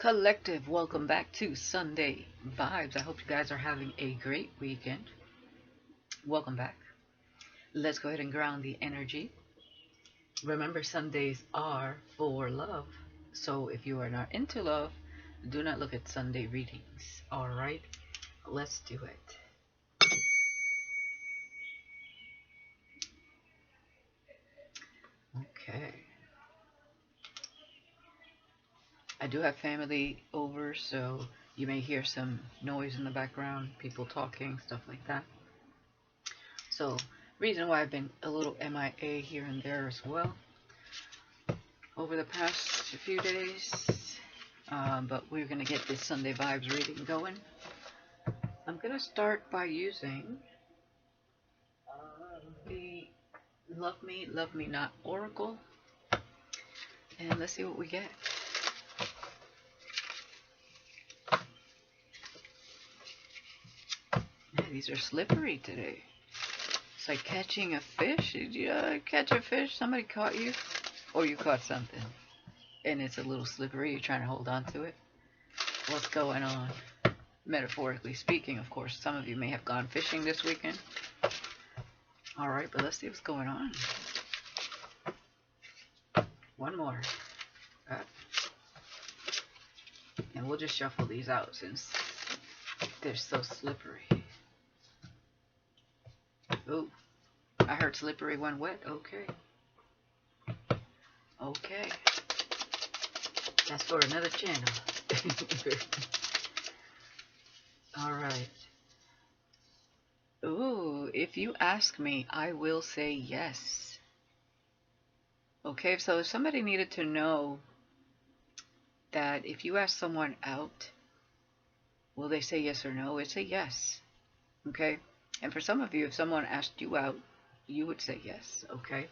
Collective, welcome back to Sunday Vibes. I hope you guys are having a great weekend. Welcome back. Let's go ahead and ground the energy. Remember, Sundays are for love. So if you are not into love, do not look at Sunday readings. Alright, let's do it. Okay. I do have family over, so you may hear some noise in the background, people talking, stuff like that. So, reason why I've been a little MIA here and there as well over the past few days. But we're going to get this Sunday Vibes reading going. I'm going to start by using the Love Me Not Oracle. And let's see what we get. Man, these are slippery today. It's like catching a fish. Did you catch a fish? Somebody caught you? Or you caught something. And it's a little slippery. You're trying to hold on to it. What's going on? Metaphorically speaking, of course. Some of you may have gone fishing this weekend. Alright, but let's see what's going on. One more. And we'll just shuffle these out since they're so slippery. Ooh, I heard slippery when wet. Okay. Okay. That's for another channel. Alright. Ooh, if you ask me, I will say yes. Okay, so if somebody needed to know that if you ask someone out, will they say yes or no? It's a yes. Okay? And for some of you, if someone asked you out, you would say yes. Okay?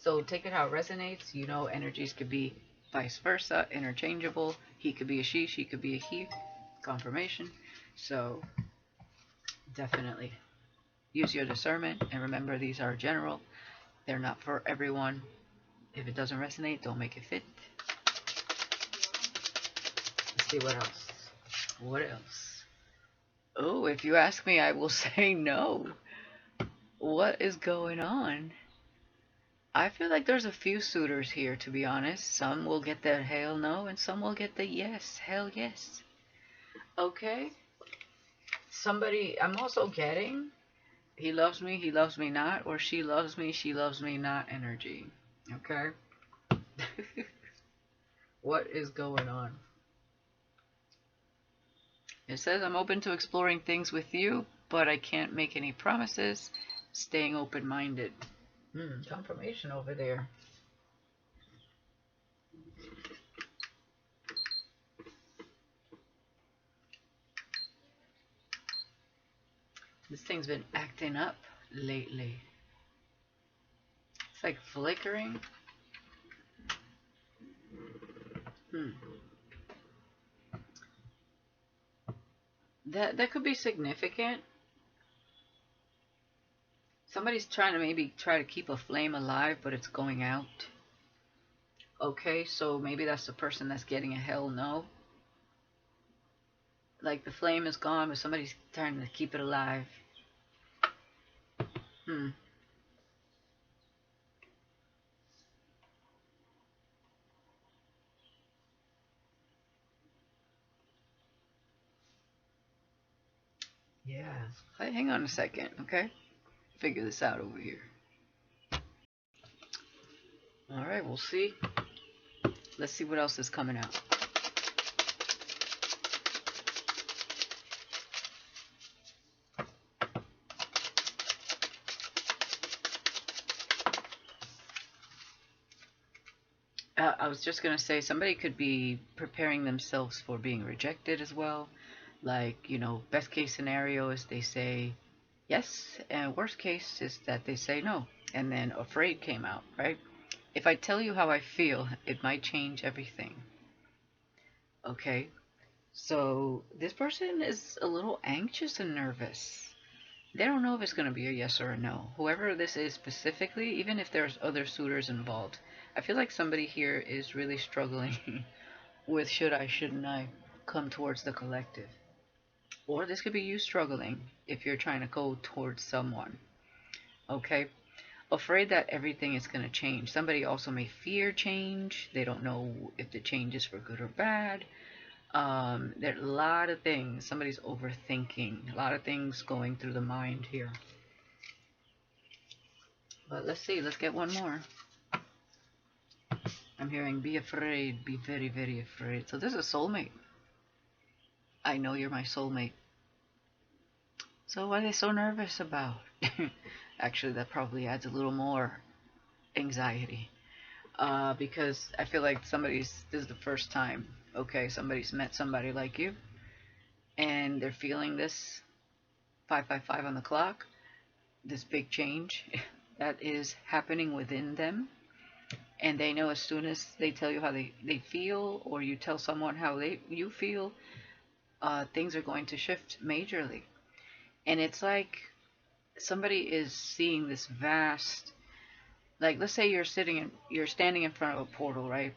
So take it how it resonates. You know, energies could be vice versa, interchangeable. He could be a she could be a he. Confirmation. So definitely use your discernment. And remember, these are general. They're not for everyone. If it doesn't resonate, don't make it fit. Let's see what else. What else? Oh, if you ask me, I will say no. What is going on? I feel like there's a few suitors here, to be honest. Some will get the hell no, and some will get the yes, hell yes. Okay? Somebody, I'm also getting he loves me not, or she loves me not energy. Okay? What is going on? It says I'm open to exploring things with you, but I can't make any promises. Staying open-minded. Confirmation over there. This thing's been acting up lately. It's like flickering. That could be significant. Somebody's trying to maybe try to keep a flame alive, but it's going out. Okay, so maybe that's the person that's getting a hell no. Like the flame is gone, but somebody's trying to keep it alive. Yeah. Hey, hang on a second, okay? Figure this out over here. Alright, we'll see. Let's see what else is coming out. I was just going to say, somebody could be preparing themselves for being rejected as well. Like, you know, best case scenario is they say yes, and worst case is that they say no. And then afraid came out, right? If I tell you how I feel, it might change everything. Okay? So this person is a little anxious and nervous. They don't know if it's going to be a yes or a no. Whoever this is specifically, even if there's other suitors involved, I feel like somebody here is really struggling with should I, shouldn't I come towards the collective. Or this could be you struggling if you're trying to go towards someone. Okay? Afraid that everything is going to change. Somebody also may fear change. They don't know if the change is for good or bad. There are a lot of things. Somebody's overthinking. A lot of things going through the mind here. But let's see. Let's get one more. I'm hearing be afraid. Be very, very afraid. So this is a soulmate. I know you're my soulmate. So what are they so nervous about? Actually, that probably adds a little more anxiety. Because I feel like this is the first time, okay, somebody's met somebody like you, and they're feeling this 555 on the clock, this big change that is happening within them. And they know as soon as they tell you how they feel, or you tell someone how you feel, things are going to shift majorly. And it's like somebody is seeing this vast, like let's say you're standing in front of a portal, right?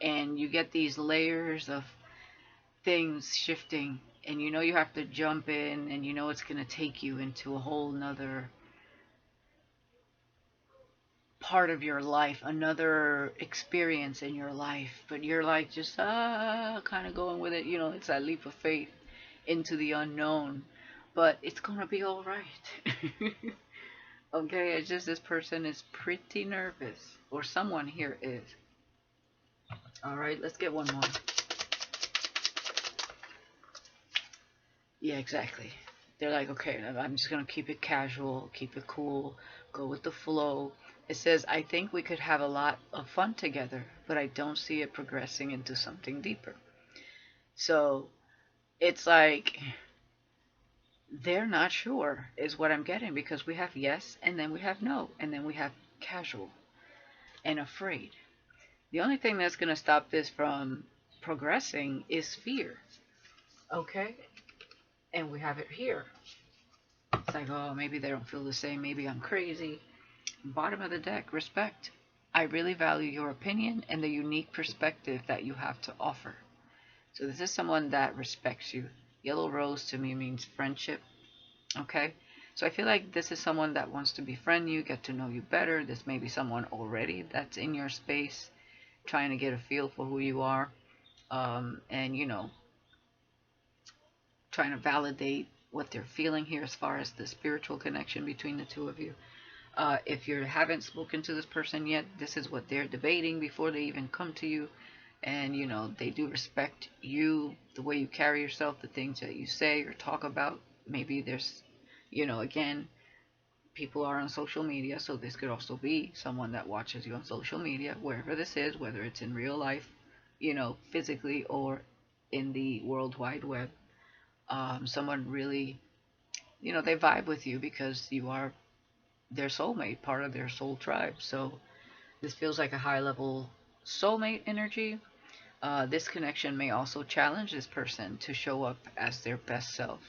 And you get these layers of things shifting, and you know you have to jump in, and you know it's going to take you into a whole nother part of your life, another experience in your life, but you're like just kind of going with it. It's that leap of faith into the unknown, but it's going to be all right. Okay, it's just this person is pretty nervous, or someone here is. All right, let's get one more. Yeah, exactly. They're like, okay, I'm just going to keep it casual, keep it cool, go with the flow. It says, I think we could have a lot of fun together, but I don't see it progressing into something deeper. So it's like they're not sure, is what I'm getting, because we have yes, and then we have no, and then we have casual and afraid. The only thing that's going to stop this from progressing is fear. Okay? And we have it here. It's like, oh, maybe they don't feel the same. Maybe I'm crazy. Bottom of the deck, respect. I really value your opinion and the unique perspective that you have to offer. So this is someone that respects you. Yellow rose to me means friendship. Okay? So I feel like this is someone that wants to befriend you, get to know you better. This may be someone already that's in your space, trying to get a feel for who you are. And, trying to validate what they're feeling here as far as the spiritual connection between the two of you. If you haven't spoken to this person yet, this is what they're debating before they even come to you. And, they do respect you, the way you carry yourself, the things that you say or talk about. Maybe there's, again, people are on social media, so this could also be someone that watches you on social media, wherever this is, whether it's in real life, physically, or in the World Wide Web. Someone really, they vibe with you because you are their soulmate, part of their soul tribe. So this feels like a high level soulmate energy. This connection may also challenge this person to show up as their best self,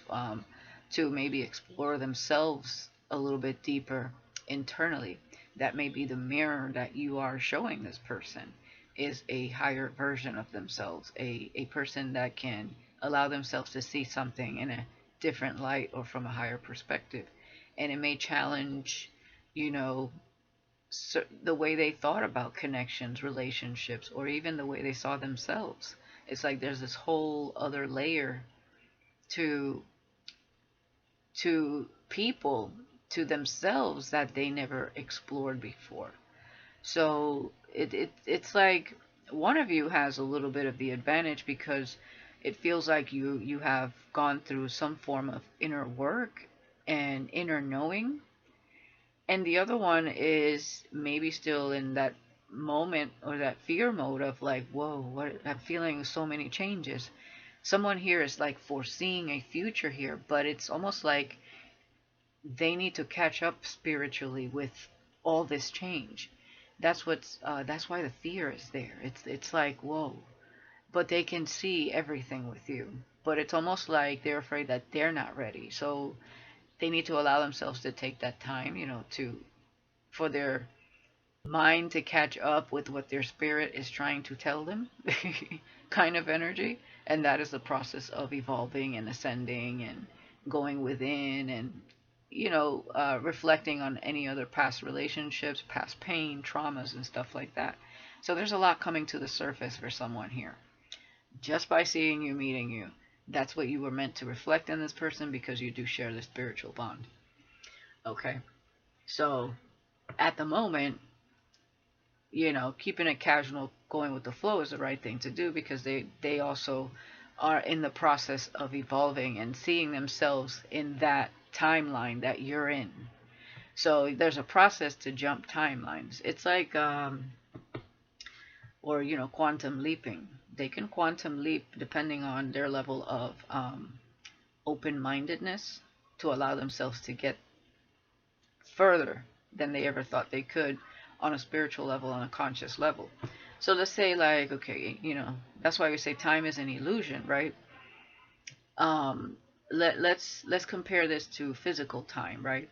to maybe explore themselves a little bit deeper internally. That may be the mirror that you are showing this person, is a higher version of themselves, a person that can allow themselves to see something in a different light or from a higher perspective. And it may challenge, you know, the way they thought about connections, relationships, or even the way they saw themselves. It's like there's this whole other layer to people, to themselves, that they never explored before. So it's like one of you has a little bit of the advantage because it feels like you have gone through some form of inner work and inner knowing, and the other one is maybe still in that moment or that fear mode of like, whoa, what, I'm feeling so many changes. Someone here is like foreseeing a future here, but it's almost like they need to catch up spiritually with all this change. That's why the fear is there. It's like, whoa, but they can see everything with you. But it's almost like they're afraid that they're not ready. So they need to allow themselves to take that time, to for their mind to catch up with what their spirit is trying to tell them kind of energy. And that is the process of evolving and ascending and going within and, reflecting on any other past relationships, past pain, traumas, and stuff like that. So there's a lot coming to the surface for someone here. Just by seeing you, meeting you, that's what you were meant to reflect in this person because you do share the spiritual bond. Okay. So at the moment, keeping it casual, going with the flow is the right thing to do because they also are in the process of evolving and seeing themselves in that timeline that you're in. So there's a process to jump timelines. It's like, or quantum leaping. They can quantum leap depending on their level of open-mindedness to allow themselves to get further than they ever thought they could on a spiritual level, on a conscious level. So let's say, like, okay, that's why we say time is an illusion, right? Let's compare this to physical time, right?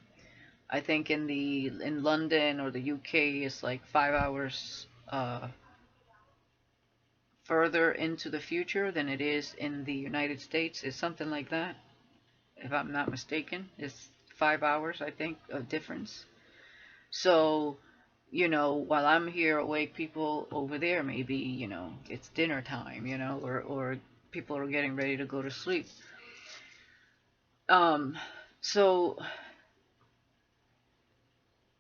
I think in London or the UK, it's like 5 hours further into the future than it is in the United States. It's something like that, if I'm not mistaken. It's 5 hours, I think, of difference. So, while I'm here awake, people over there maybe, it's dinner time, or people are getting ready to go to sleep. Um, so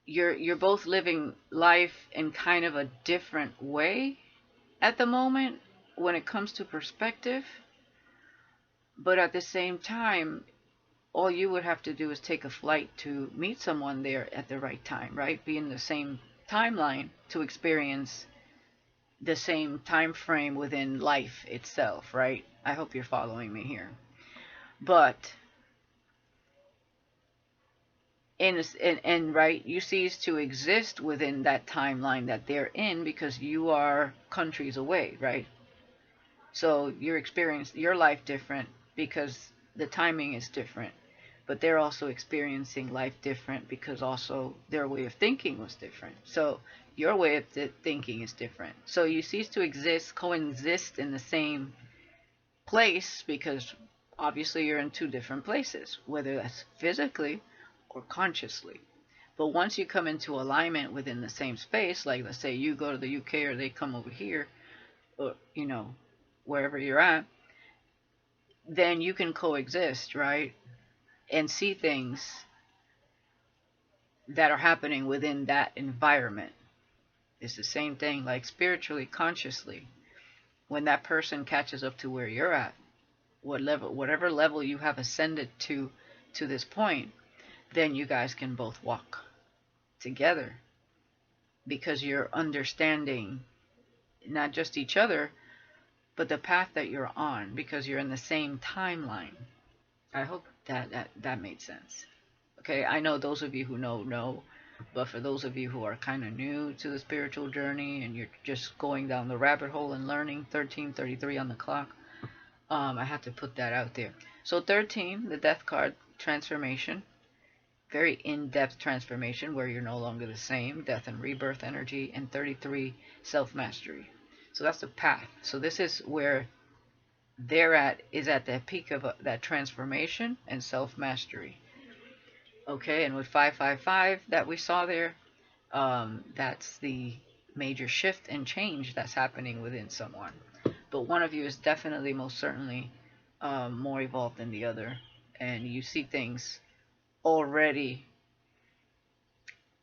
you're both living life in kind of a different way at the moment when it comes to perspective, but at the same time, all you would have to do is take a flight to meet someone there at the right time, right? Be in the same timeline to experience the same time frame within life itself, right? I hope you're following me here. But and right, you cease to exist within that timeline that they're in because you are countries away, right? So you're experiencing your life different because the timing is different. But they're also experiencing life different because also their way of thinking was different. So your way of thinking is different. So you cease to exist, coexist in the same place because obviously you're in two different places, whether that's physically or consciously. But once you come into alignment within the same space, like let's say you go to the UK or they come over here, or wherever you're at, then you can coexist, right? And see things that are happening within that environment. It's the same thing, like spiritually, consciously. When that person catches up to where you're at, whatever level you have ascended to this point, then you guys can both walk together because you're understanding not just each other, but the path that you're on because you're in the same timeline. I hope that made sense. Okay, I know those of you who know, but for those of you who are kind of new to the spiritual journey and you're just going down the rabbit hole and learning, 13:33 on the clock, I have to put that out there. So 13, the death card transformation, very in-depth transformation where you're no longer the same, death and rebirth energy, and 33, self-mastery. So that's the path. So this is where they're is at the peak of that transformation and self-mastery. Okay, and with 555 that we saw there, that's the major shift and change that's happening within someone. But one of you is definitely, most certainly, more evolved than the other, and you see things already.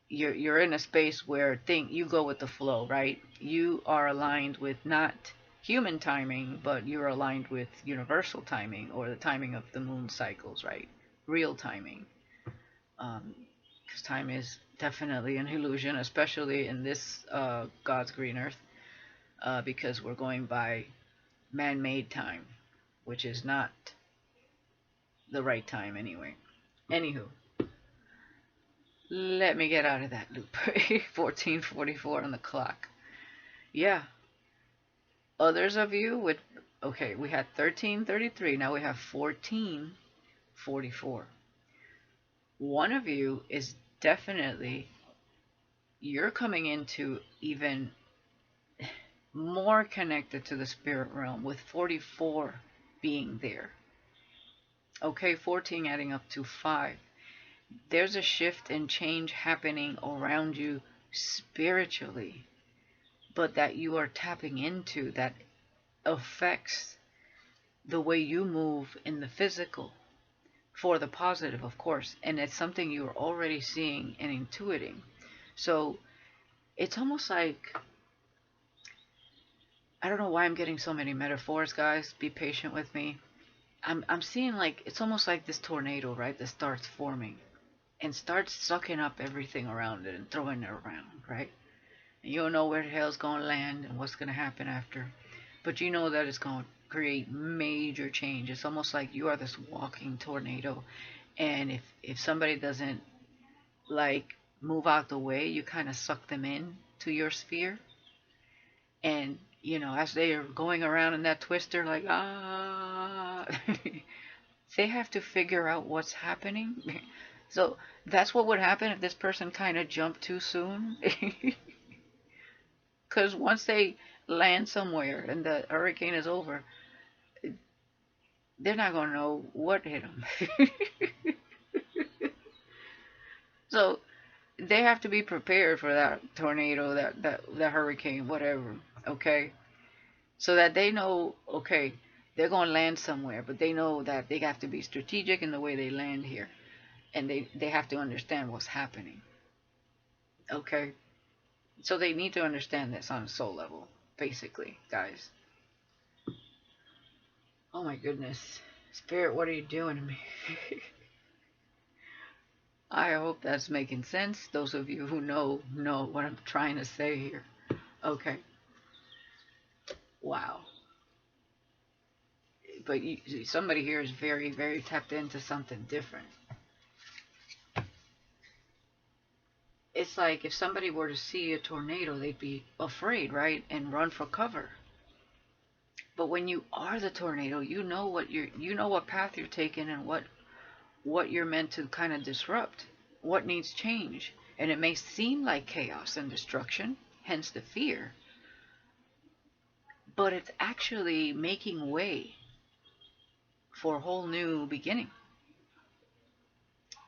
You're in a space where you go with the flow, right? You are aligned with not human timing, but you're aligned with universal timing or the timing of the moon cycles, right? Real timing. Because time is definitely an illusion, especially in this God's green earth, because we're going by man-made time, which is not the right time anyway. Anywho, let me get out of that loop. 14:44 on the clock. Yeah. Others of you would. Okay, we had 13:33. Now we have 14:44. One of you is definitely you're coming into even more connected to the spirit realm with 44 being there. Okay, 14 adding up to 5. There's a shift and change happening around you spiritually, but that you are tapping into that affects the way you move in the physical for the positive, of course. And it's something you're already seeing and intuiting. So it's almost like, I don't know why I'm getting so many metaphors, guys. Be patient with me. I'm seeing like it's almost like this tornado, right? That starts forming and starts sucking up everything around it and throwing it around, right? And you don't know where the hell's gonna land and what's gonna happen after, but you know that it's gonna create major change. It's almost like you are this walking tornado, and if somebody doesn't like move out the way, you kind of suck them in to your sphere, and as they are going around in that twister, like they have to figure out what's happening. So that's what would happen if this person kind of jumped too soon. Because once they land somewhere and the hurricane is over, they're not going to know what hit them. So they have to be prepared for that tornado, that hurricane, whatever, okay? So that they know, okay, they're going to land somewhere, but they know that they have to be strategic in the way they land here. And they have to understand what's happening, okay? So they need to understand this on a soul level, basically, guys. Oh my goodness. Spirit, what are you doing to me? I hope that's making sense. Those of you who know what I'm trying to say here. Okay. Wow. But somebody here is very, very tapped into something different. It's like if somebody were to see a tornado, they'd be afraid, right? And run for cover. But when you are the tornado, you know what path you're taking and what you're meant to kind of disrupt, what needs change. And it may seem like chaos and destruction, hence the fear, but it's actually making way for a whole new beginning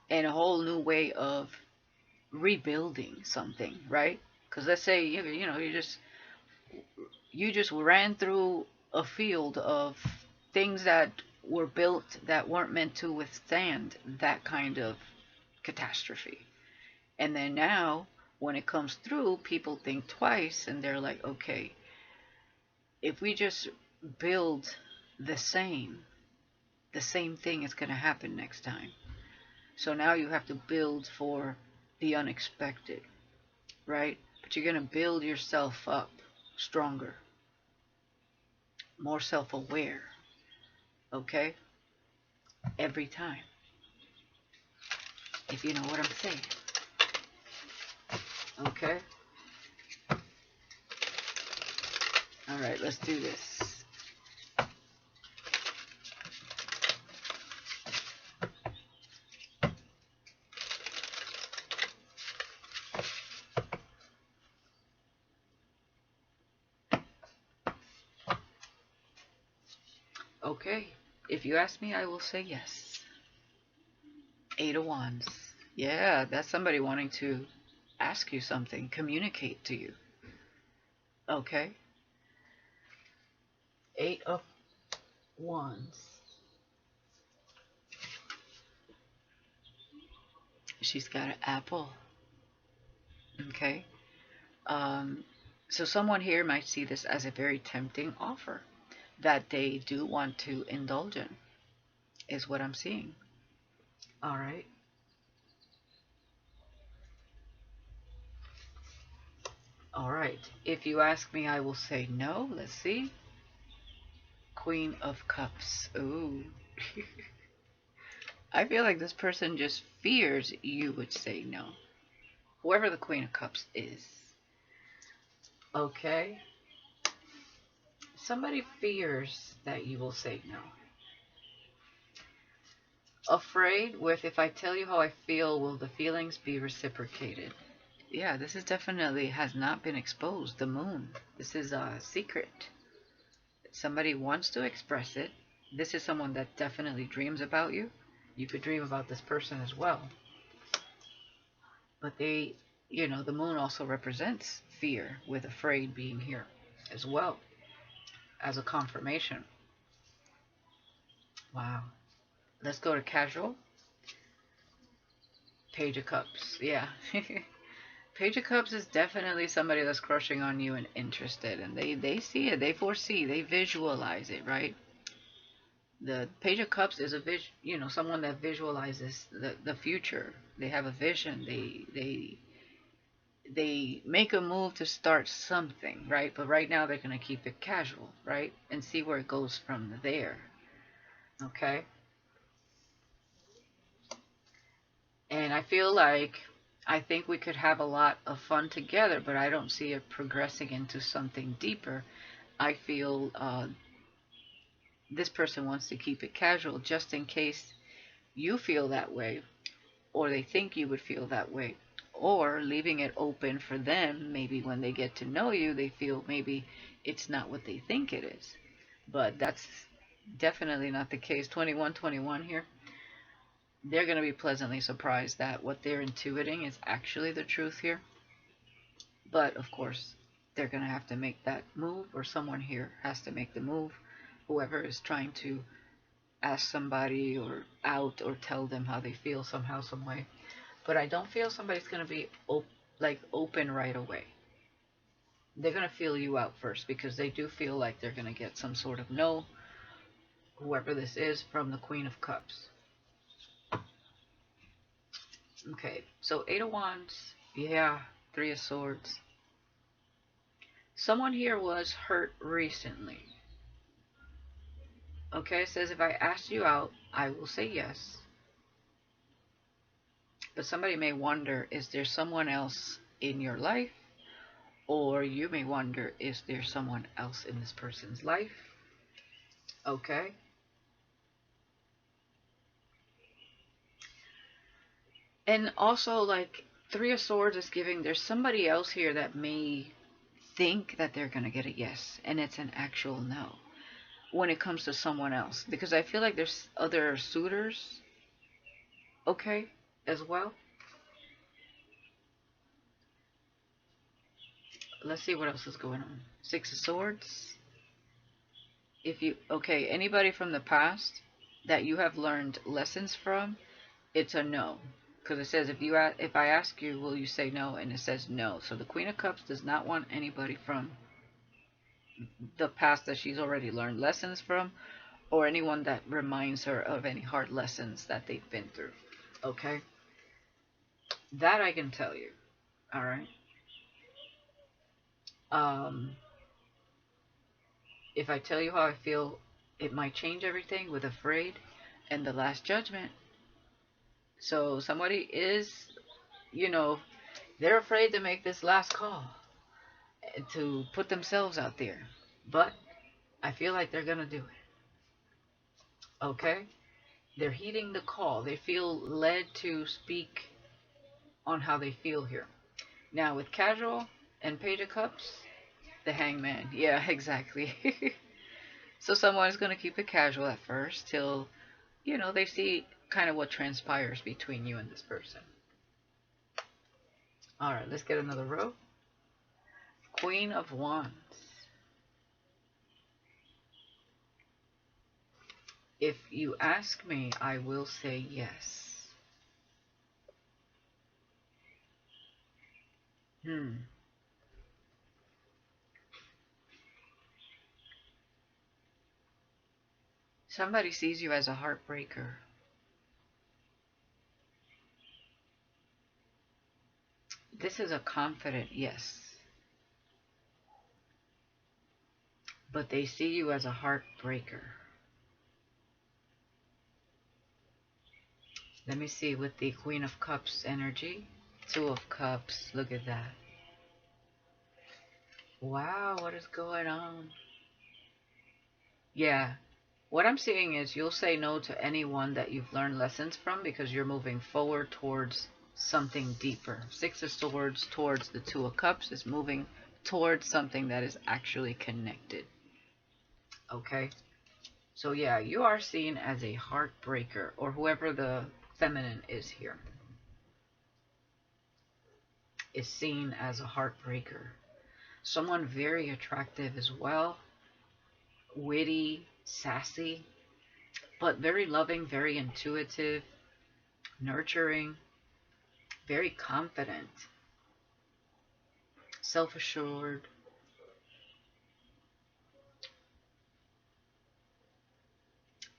and a whole new way of rebuilding something, right? Because let's say you just ran through a field of things that were built that weren't meant to withstand that kind of catastrophe. And then now, when it comes through, people think twice and they're like, okay, if we just build the same thing is going to happen next time. So now you have to build for the unexpected, right? But you're going to build yourself up stronger, more self aware, okay? Every time. If you know what I'm saying. Okay? Alright, let's do this. Okay, if you ask me, I will say yes. 8 of Wands. Yeah, that's somebody wanting to ask you something, communicate to you. Okay. 8 of Wands. She's got an apple. Okay. So someone here might see this as a very tempting offer that they do want to indulge in, is what I'm seeing. All right. All right. If you ask me, I will say no. Let's see. Queen of Cups. Ooh. I feel like this person just fears you would say no. Whoever the Queen of Cups is. Okay. Somebody fears that you will say no. Afraid with, if I tell you how I feel, will the feelings be reciprocated? Yeah, this is definitely has not been exposed. The moon. This is a secret. Somebody wants to express it. This is someone that definitely dreams about you. You could dream about this person as well. But the moon also represents fear, with afraid being here as well as a confirmation. Wow. Let's go to casual. Page of Cups. Yeah. Page of Cups is definitely somebody that's crushing on you and interested, and they see it, they foresee, they visualize it, right? The Page of Cups is someone that visualizes the future. They have a vision. They make a move to start something, right? But right now they're gonna keep it casual, right? And see where it goes from there. Okay? And I think we could have a lot of fun together, but I don't see it progressing into something deeper. I feel this person wants to keep it casual just in case you feel that way, or they think you would feel that way, or leaving it open for them. Maybe when they get to know you, they feel maybe it's not what they think it is. But that's definitely not the case. 2121 here. They're going to be pleasantly surprised that what they're intuiting is actually the truth here. But of course, they're going to have to make that move, or someone here has to make the move. Whoever is trying to ask somebody or out or tell them how they feel somehow, some way. But I don't feel somebody's going to be open right away. They're going to feel you out first, because they do feel like they're going to get some sort of no, whoever this is, from the Queen of Cups. Okay, so Eight of Wands, yeah, Three of Swords. Someone here was hurt recently. Okay, it says if I ask you out, I will say yes. But somebody may wonder, is there someone else in your life? Or you may wonder, is there someone else in this person's life? Okay. And also, like, Three of Swords is giving, there's somebody else here that may think that they're going to get a yes, and it's an actual no when it comes to someone else. Because I feel like there's other suitors, okay, as well. Let's see what else is going on. Six of Swords. Okay, anybody from the past that you have learned lessons from, it's a no. Because it says if I ask you, will you say no? And it says no. So the Queen of Cups does not want anybody from the past that she's already learned lessons from, or anyone that reminds her of any hard lessons that they've been through. Okay? That I can tell you. All right? Um, if I tell you how I feel, it might change everything with Afraid and the Last Judgment. So somebody is, you know, they're afraid to make this last call, to put themselves out there. But I feel like they're going to do it. Okay? They're heeding the call. They feel led to speak on how they feel here. Now, with Casual and Page of Cups, the Hangman. Yeah, exactly. So someone is going to keep it casual at first till, they see kind of what transpires between you and this person. All right, let's get another row. Queen of Wands. If you ask me, I will say yes. Somebody sees you as a heartbreaker. This is a confident yes. But they see you as a heartbreaker. Let me see with the Queen of Cups energy. Two of Cups. Look at that. Wow, what is going on? Yeah. What I'm seeing is you'll say no to anyone that you've learned lessons from, because you're moving forward towards something deeper. Six of Swords towards the Two of Cups is moving towards something that is actually connected. Okay? So yeah, you are seen as a heartbreaker, or whoever the feminine is here is seen as a heartbreaker. Someone very attractive as well, witty, sassy, but very loving, very intuitive, nurturing, very confident, self-assured,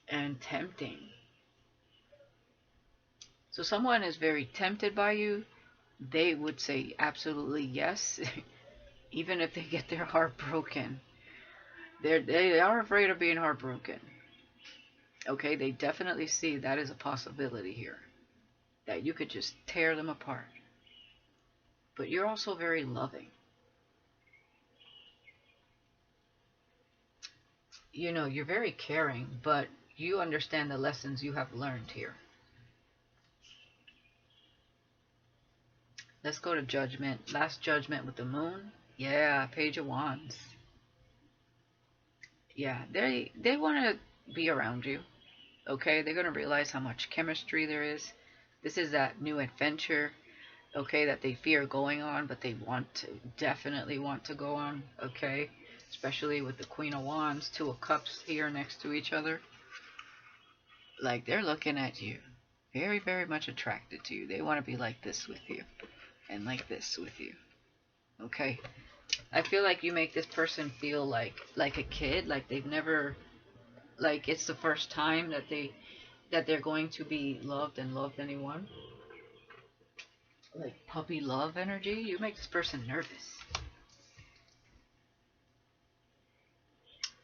and tempting. So someone is very tempted by you. They would say absolutely yes, even if they get their heart broken. They are afraid of being heartbroken. Okay, they definitely see that as a possibility here, that you could just tear them apart. But you're also very loving. You know, you're very caring, but you understand the lessons you have learned here. Let's go to Judgment. Last Judgment with the Moon. Yeah, Page of Wands. Yeah, they want to be around you. Okay, they're going to realize how much chemistry there is. This is that new adventure, okay, that they fear going on, but they want to, definitely want to go on, okay? Especially with the Queen of Wands, Two of Cups here next to each other. Like, they're looking at you. Very, very much attracted to you. They want to be like this with you. And like this with you. Okay? I feel like you make this person feel like a kid, like they've never, like it's the first time that they're going to be loved and loved anyone. Like puppy love energy. You make this person nervous.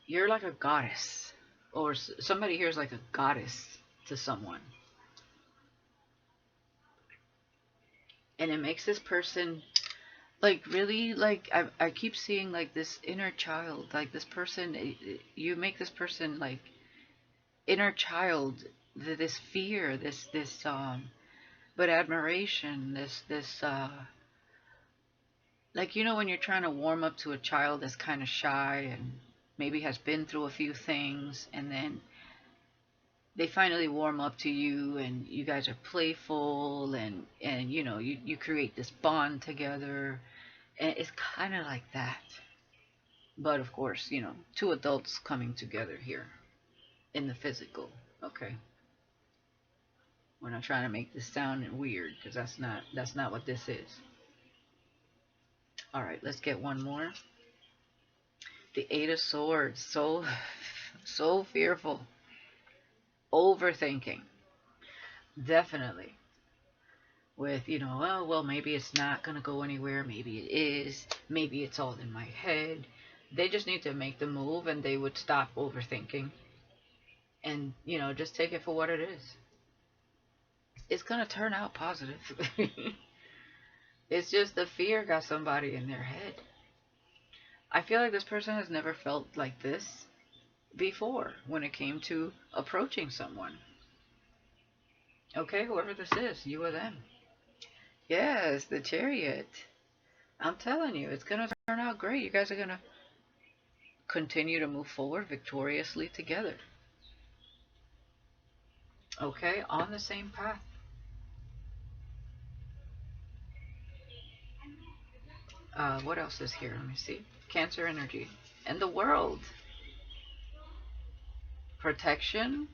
You're like a goddess, or somebody here is like a goddess to someone, and it makes this person like really, like I keep seeing like this inner child, like this person, you make this person like inner child, this fear, this but admiration, this like, you know, when you're trying to warm up to a child that's kind of shy and maybe has been through a few things, and then they finally warm up to you and you guys are playful, and you know, you create this bond together, and it's kind of like that. But of course, you know, two adults coming together here in the physical. Okay, we're not trying to make this sound weird, because that's not what this is. All right, let's get one more. The Eight of Swords. So fearful, overthinking, definitely. With, you know, oh well, maybe it's not gonna go anywhere, maybe it is, maybe it's all in my head. They just need to make the move, and they would stop overthinking, and, you know, just take it for what it is. It's gonna turn out positive. It's just the fear got somebody in their head. I feel like this person has never felt like this before when it came to approaching someone. Okay, whoever this is, you or them. Yes, the Chariot. I'm telling you, it's going to turn out great. You guys are going to continue to move forward victoriously together. Okay, on the same path. What else is here? Let me see. Cancer energy. And the World. Protection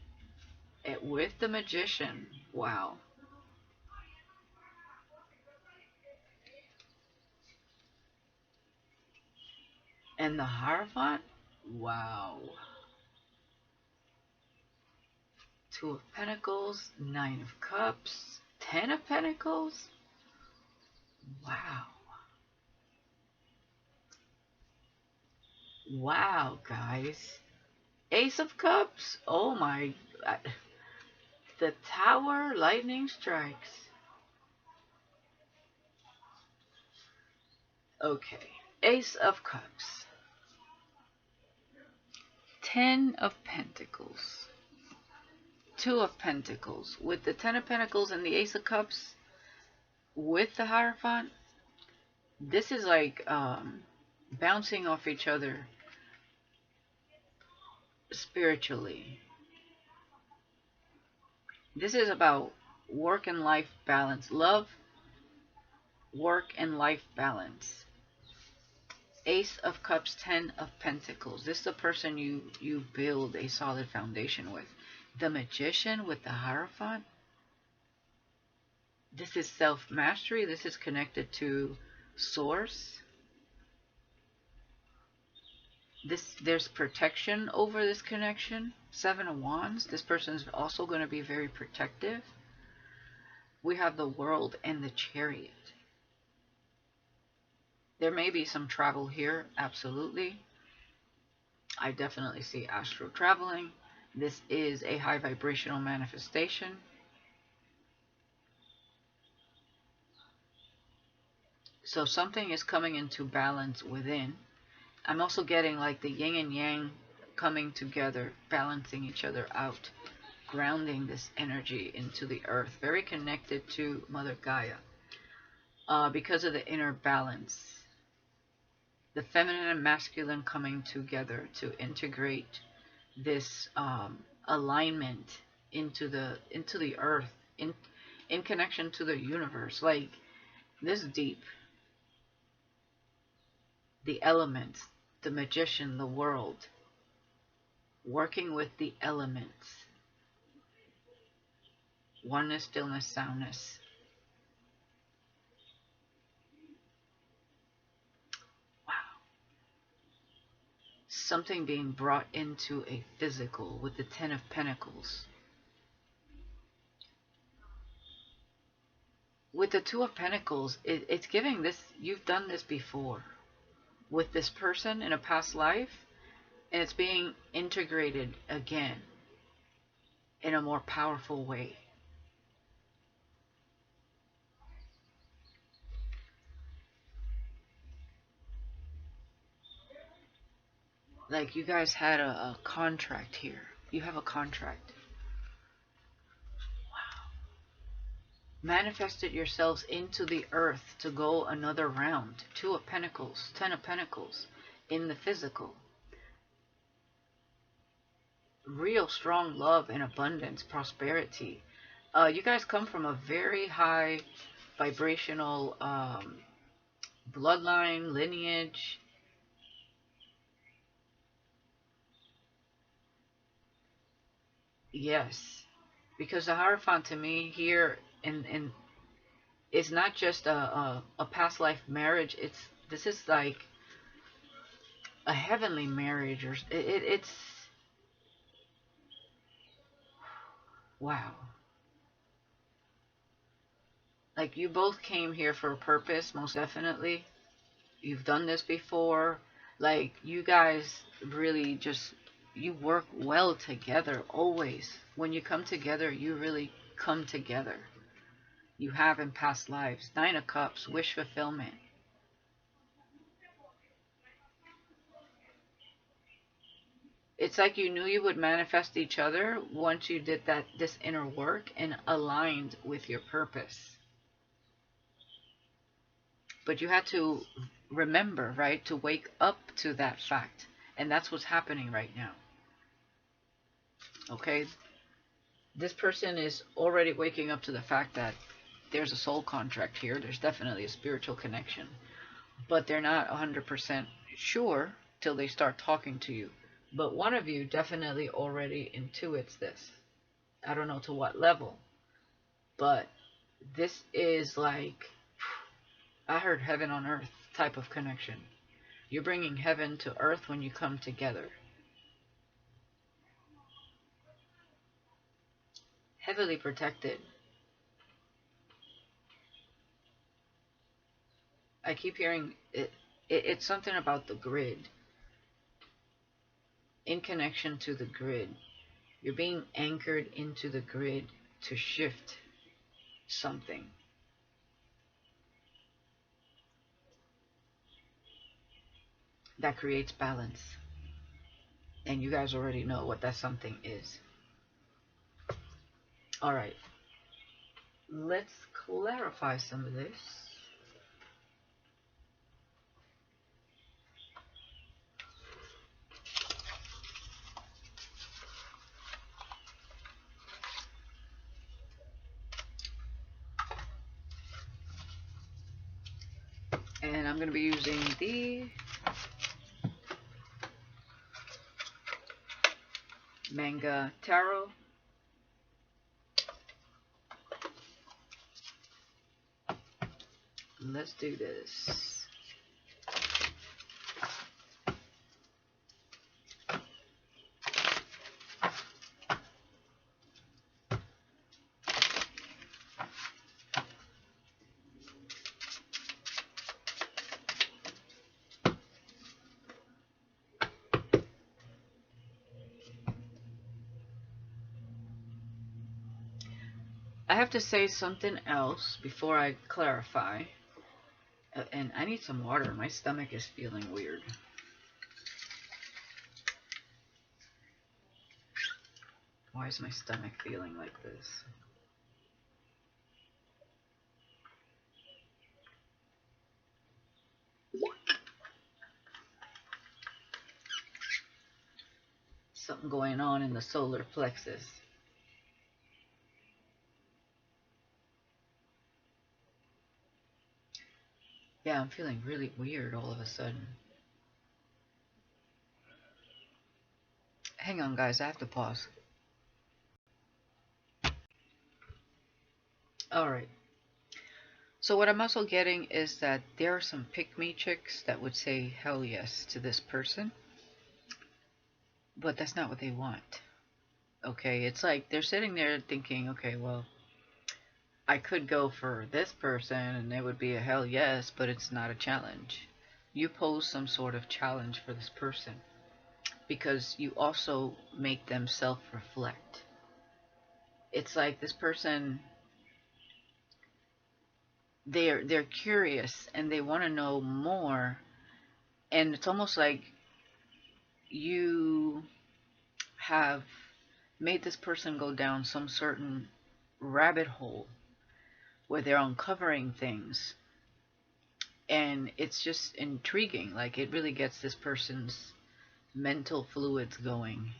with the Magician. Wow. And the Hierophant. Wow. Two of Pentacles. Nine of Cups. Ten of Pentacles. Wow. Wow, guys. Ace of Cups. Oh my. The Tower. Lightning strikes. Okay. Ace of Cups. Ten of Pentacles. Two of Pentacles. With the Ten of Pentacles and the Ace of Cups, with the Hierophant, this is like bouncing off each other spiritually. This is about work and life balance. Love, work and life balance. Ace of Cups, Ten of Pentacles. This is the person you build a solid foundation with. The Magician with the Hierophant. This is self-mastery. This is connected to Source. There's protection over this connection. Seven of Wands. This person is also going to be very protective. We have the World and the Chariot. There may be some travel here, absolutely. I definitely see astral traveling. This is a high vibrational manifestation. So something is coming into balance within. I'm also getting like the yin and yang coming together, balancing each other out, grounding this energy into the earth. Very connected to Mother Gaia because of the inner balance. The feminine and masculine coming together to integrate this alignment into the earth, in connection to the universe. Like this deep. The elements, the Magician, the World, working with the elements. Oneness, stillness, soundness. Wow. Something being brought into a physical with the Ten of Pentacles. With the Two of Pentacles, it's giving this, you've done this before with this person in a past life, and it's being integrated again in a more powerful way. Like you guys had a contract here. You have a contract. Wow. Manifested yourselves into the earth to go another round. Two of Pentacles, Ten of Pentacles in the physical. Real strong love and abundance, prosperity. You guys come from a very high vibrational bloodline, lineage. Yes, because the Hierophant to me here in it's not just a past life marriage. This is like a heavenly marriage, or it's wow. Like you both came here for a purpose, most definitely. You've done this before. Like you guys really just, you work well together always. When you come together, you really come together. You have in past lives. Nine of Cups, wish fulfillment. It's like you knew you would manifest each other once you did this inner work and aligned with your purpose. But you had to remember, right, to wake up to that fact. And that's what's happening right now. Okay? This person is already waking up to the fact that there's a soul contract here. There's definitely a spiritual connection. But they're not 100% sure till they start talking to you. But one of you definitely already intuits this. I don't know to what level. But this is like, I heard heaven on earth type of connection. You're bringing heaven to earth when you come together. Heavily protected. I keep hearing it's something about the grid. In connection to the grid. You're being anchored into the grid to shift something. That creates balance. And you guys already know what that something is. Alright. let's clarify some of this. And I'm going to be using the Manga Tarot. Let's do this. I have to say something else before I clarify. And I need some water. My stomach is feeling weird. Why is my stomach feeling like this? Something going on in the solar plexus. Yeah, I'm feeling really weird all of a sudden. Hang on, guys. I have to pause. Alright. So what I'm also getting is that there are some pick-me chicks that would say hell yes to this person. But that's not what they want. Okay, it's like they're sitting there thinking, okay, well, I could go for this person and it would be a hell yes, but it's not a challenge. You pose some sort of challenge for this person because you also make them self-reflect. It's like this person, they're curious and they want to know more, and it's almost like you have made this person go down some certain rabbit hole where they're uncovering things, and it's just intriguing. Like, it really gets this person's mental fluids going,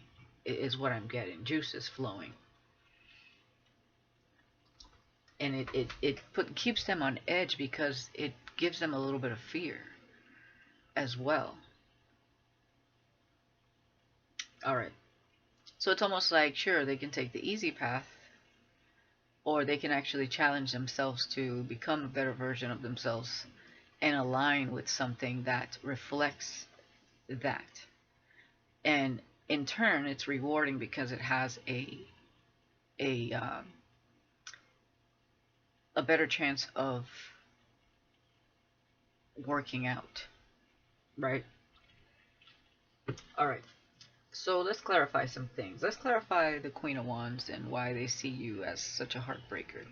is what I'm getting. Juices flowing, and it keeps them on edge because it gives them a little bit of fear as well. All right, so it's almost like, sure, they can take the easy path, or they can actually challenge themselves to become a better version of themselves and align with something that reflects that. And in turn, it's rewarding because it has a better chance of working out, right? All right. So let's clarify some things. Let's clarify the Queen of Wands and why they see you as such a heartbreaker.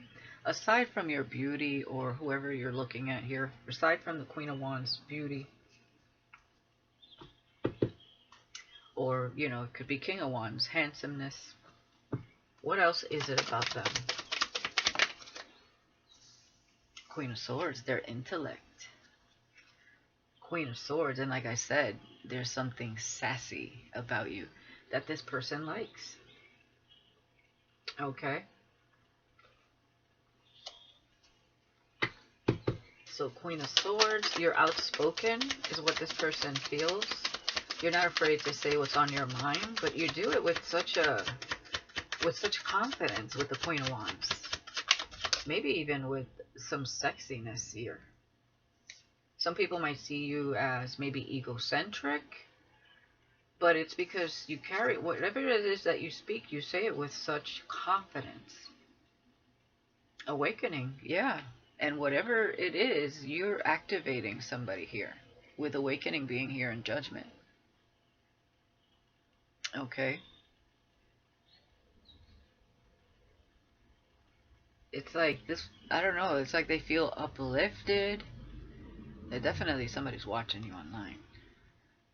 Aside from your beauty, or whoever you're looking at here, aside from the Queen of Wands' beauty, or, you know, it could be King of Wands, handsomeness. What else is it about them? Queen of Swords, their intellect. Queen of Swords, and like I said, there's something sassy about you that this person likes. Okay? So Queen of Swords, you're outspoken is what this person feels. You're not afraid to say what's on your mind, but you do it with such confidence with the Queen of Wands. Maybe even with some sexiness here. Some people might see you as maybe egocentric, but it's because you carry whatever it is that you speak, you say it with such confidence. Awakening, yeah. And whatever it is, you're activating somebody here, with awakening being here in Judgment. Okay? It's like this, I don't know, it's like they feel uplifted. Definitely somebody's watching you online.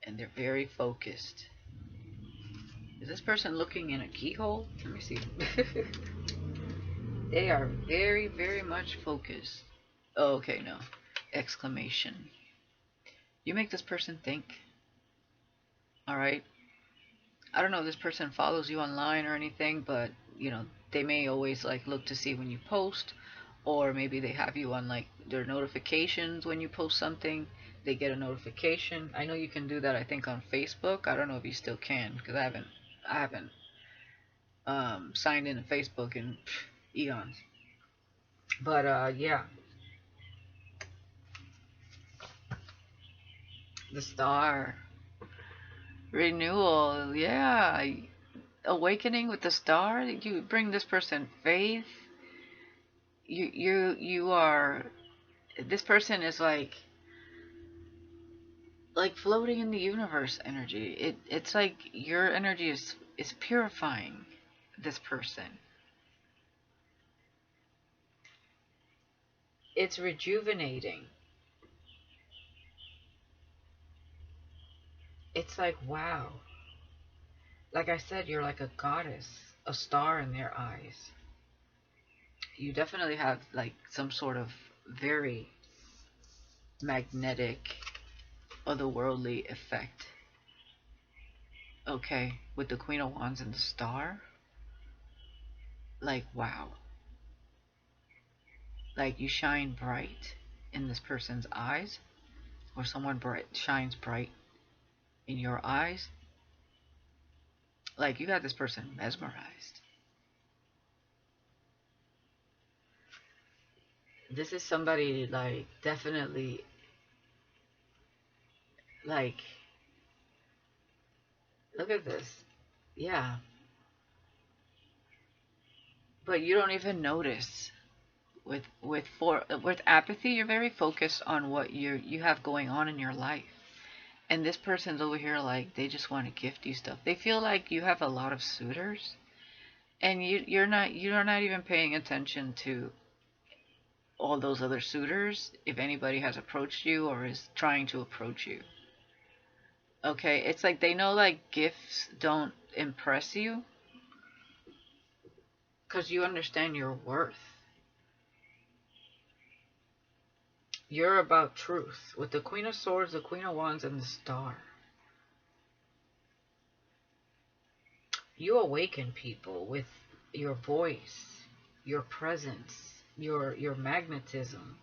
And they're very focused. Is this person looking in a keyhole? Let me see. They are very, very much focused. Oh, okay, no. Exclamation. You make this person think. Alright? I don't know if this person follows you online or anything, but, they may always, like, look to see when you post, or maybe they have you on, like, their notifications when you post something. They get a notification. I know you can do that, I think, on Facebook. I don't know if you still can, because I haven't signed in to Facebook in eons. But yeah, the star renewal, yeah, awakening with the star. You bring this person faith. You are. This person is like floating in the universe energy. It's like your energy is purifying this person. It's rejuvenating. It's like, wow. Like I said, you're like a goddess, a star in their eyes. You definitely have like some sort of very magnetic, otherworldly effect. Okay, with the Queen of Wands and the star, like, wow. Like, you shine bright in this person's eyes, or someone bright shines bright in your eyes. Like, you got this person mesmerized. This is somebody, like, definitely, like, look at this. Yeah. But you don't even notice. With apathy, you're very focused on what you have going on in your life. And this person's over here like they just want to gift you stuff. They feel like you have a lot of suitors, and you're not even paying attention to all those other suitors if anybody has approached you or is trying to approach you. Okay, it's like they know like gifts don't impress you because you understand your worth. You're about truth. With the Queen of Swords, the Queen of Wands, and the Star, you awaken people with your voice, your presence, your magnetism.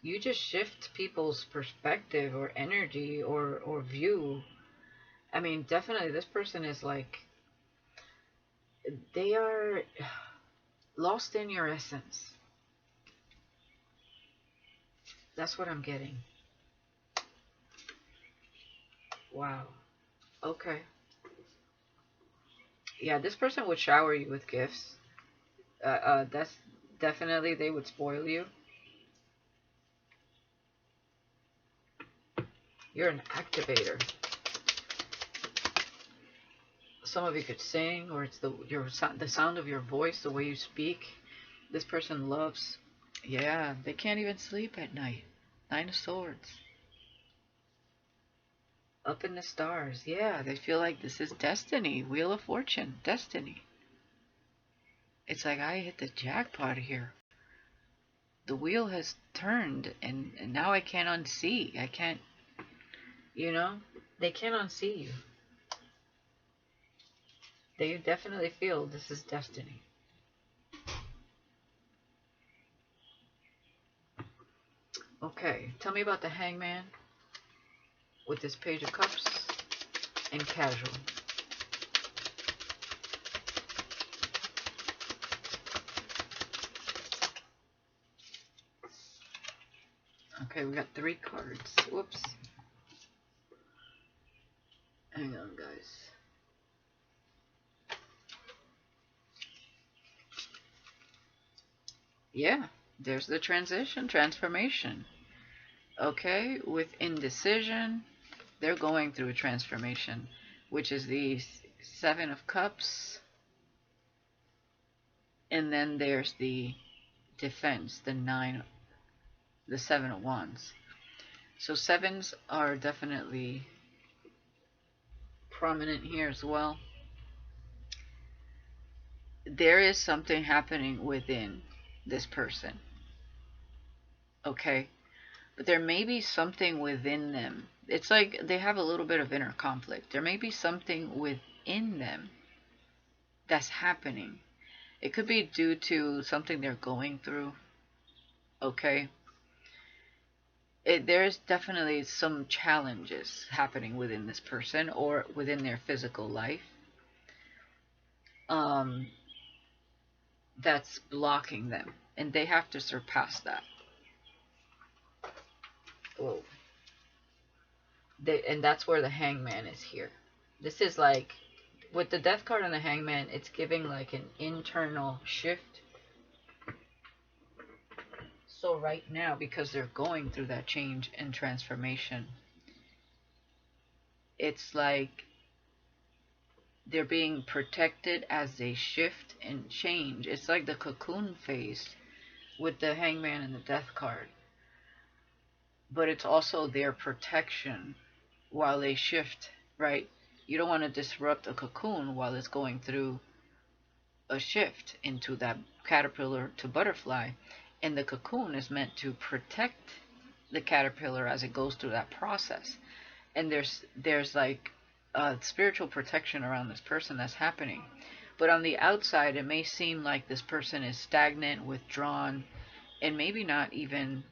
You just shift people's perspective or energy or view. I mean, definitely this person is like they are lost in your essence. That's what I'm getting. Wow. Okay. Yeah, this person would shower you with gifts. That's definitely they would spoil you. You're an activator. Some of you could sing, or it's the sound of your voice, the way you speak. This person loves. Yeah, they can't even sleep at night. Nine of Swords. Up in the stars. Yeah, they feel like this is destiny. Wheel of Fortune. Destiny. It's like I hit the jackpot here. The wheel has turned, and now I can't unsee. I can't, you know? They can't unsee you. They definitely feel this is destiny. Okay, tell me about the Hangman with this Page of Cups and Casual. Okay, we got 3 cards. Whoops. Hang on, guys. Yeah, there's the transformation. Okay, with indecision, they're going through a transformation, which is the 7 of Cups. And then there's the defense, the 7 of Wands. So 7s are definitely prominent here as well. There is something happening within. this person. Okay? But there may be something within them. It's like they have a little bit of inner conflict. There may be something within them that's happening. It could be due to something they're going through. Okay? There's definitely some challenges happening within this person or within their physical life. Um, that's blocking them, and they have to surpass that. Whoa. And that's where the hangman is here. This is like, with the death card and the hangman, it's giving like an internal shift. So right now, because they're going through that change and transformation, it's like they're being protected as they shift and change. It's like the cocoon phase with the hangman and the death card. But it's also their protection while they shift, right? You don't want to disrupt a cocoon while it's going through a shift into that caterpillar to butterfly. And the cocoon is meant to protect the caterpillar as it goes through that process. And there's like a spiritual protection around this person that's happening. But on the outside, it may seem like this person is stagnant, withdrawn, and maybe not even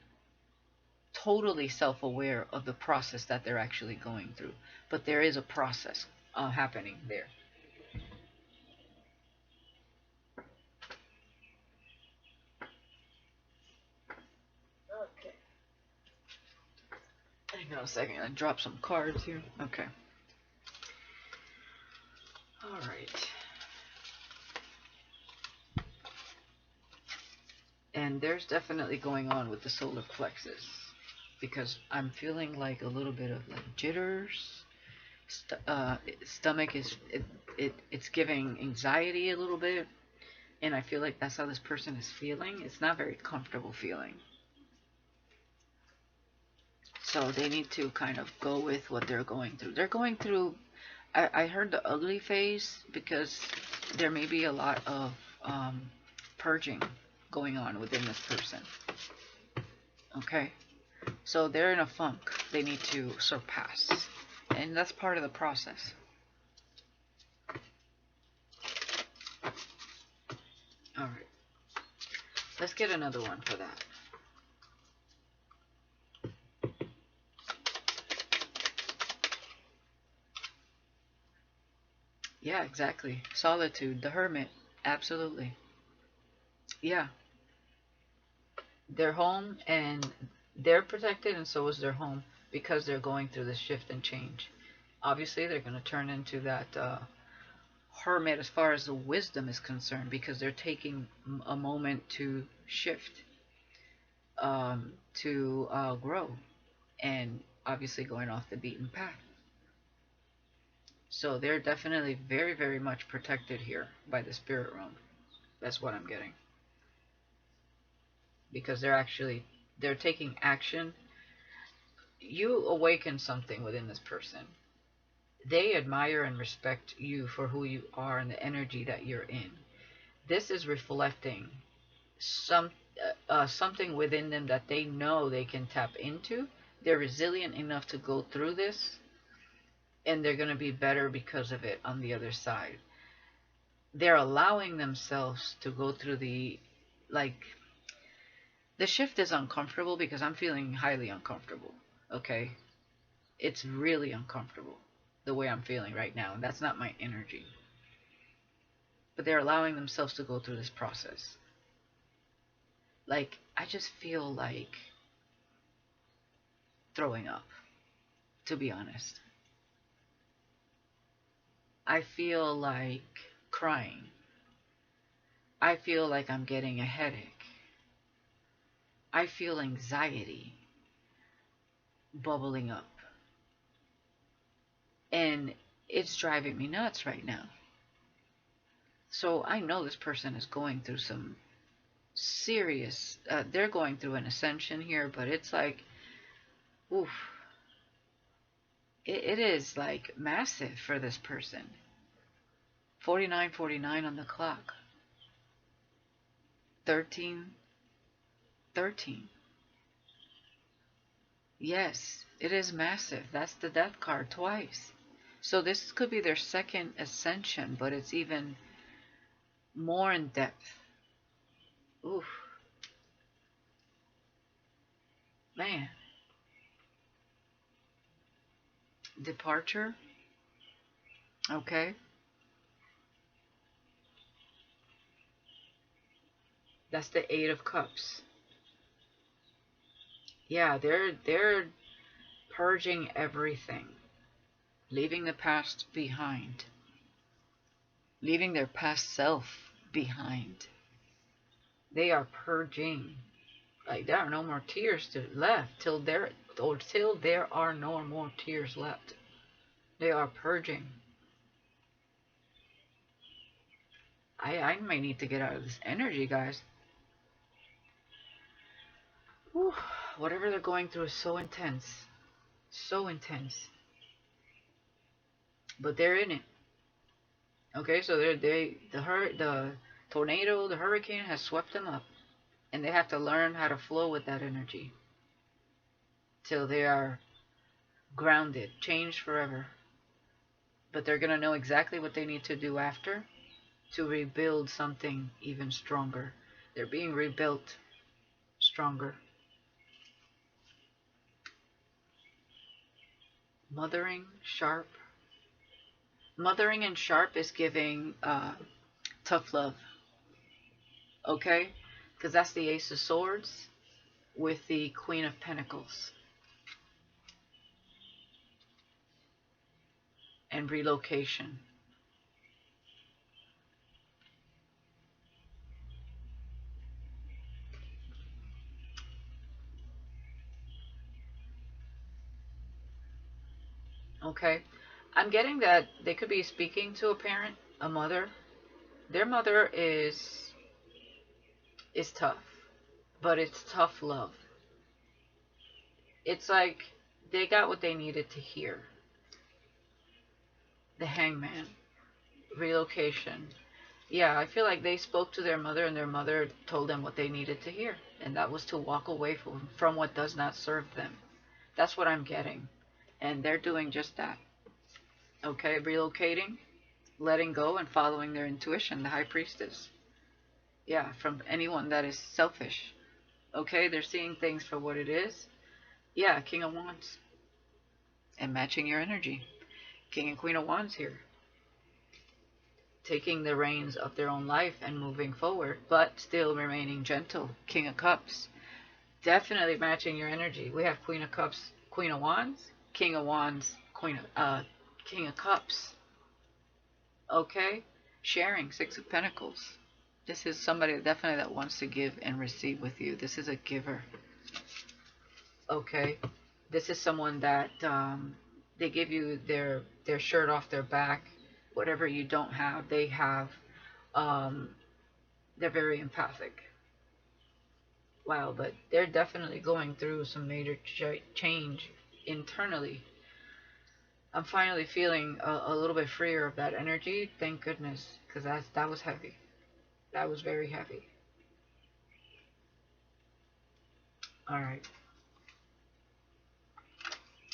totally self-aware of the process that they're actually going through. But there is a process happening there. Okay. Hang on a second. I dropped some cards here. Okay. All right. And there's definitely going on with the solar plexus, because I'm feeling like a little bit of like jitters. Stomach is it's giving anxiety a little bit, and I feel like that's how this person is feeling. It's not very comfortable feeling. So they need to kind of go with what they're going through. They're going through, I heard the ugly phase, because there may be a lot of purging going on within this person. Okay? So they're in a funk. They need to surpass. And that's part of the process. Alright. Let's get another one for that. Yeah, exactly. Solitude, the hermit. Absolutely. Yeah. They're home and they're protected, and so is their home, because they're going through this shift and change. Obviously, they're going to turn into that hermit as far as the wisdom is concerned, because they're taking a moment to shift, to grow, and obviously going off the beaten path. So they're definitely very, very much protected here by the spirit realm. That's what I'm getting. Because they're taking action. You awaken something within this person. They admire and respect you for who you are and the energy that you're in. This is reflecting something within them that they know they can tap into. They're resilient enough to go through this, and they're going to be better because of it on the other side. They're allowing themselves to go through the shift is uncomfortable, because I'm feeling highly uncomfortable. Okay? It's really uncomfortable the way I'm feeling right now, and that's not my energy. But they're allowing themselves to go through this process. Like, I just feel like throwing up, to be honest. I feel like crying. I feel like I'm getting a headache. I feel anxiety bubbling up. And it's driving me nuts right now. So I know this person is going through some serious, they're going through an ascension here, but it's like, oof. It is like massive for this person. 49:49 on the clock. 13 13. Yes, it is massive. That's the death card twice. So this could be their second ascension, but it's even more in depth. Oof, man. Departure. Okay. That's the Eight of Cups. Yeah, they're purging everything, leaving the past behind, leaving their past self behind. They are purging. Like there are no more tears left till there are no more tears left. They are purging. I might need to get out of this energy, guys. Whew. Whatever they're going through is so intense. So intense. But they're in it. Okay, so the tornado, the hurricane has swept them up. And they have to learn how to flow with that energy. Till they are grounded, changed forever. But they're gonna know exactly what they need to do after to rebuild something even stronger. They're being rebuilt stronger. Mothering, sharp. Mothering and sharp is giving tough love. Okay? Because that's the Ace of Swords with the Queen of Pentacles. And relocation. Okay? I'm getting that they could be speaking to a parent, a mother. Their mother is tough, but it's tough love. It's like they got what they needed to hear. The Hangman, relocation. Yeah, I feel like they spoke to their mother and their mother told them what they needed to hear, and that was to walk away from what does not serve them. That's what I'm getting. And they're doing just that. Okay, relocating, letting go and following their intuition, the High Priestess. Yeah, from anyone that is selfish. Okay, they're seeing things for what it is. Yeah, King of Wands. And matching your energy. King and Queen of Wands here. Taking the reins of their own life and moving forward, but still remaining gentle. King of Cups. Definitely matching your energy. We have Queen of Cups, Queen of Wands, King of Wands, King of Cups. Okay? Sharing, Six of Pentacles. This is somebody definitely that wants to give and receive with you. This is a giver. Okay? This is someone that they give you their shirt off their back. Whatever you don't have, they have. They're very empathic. Wow, but they're definitely going through some major change internally. I'm finally feeling a little bit freer of that energy. Thank goodness, because that was heavy. That was very heavy. All right.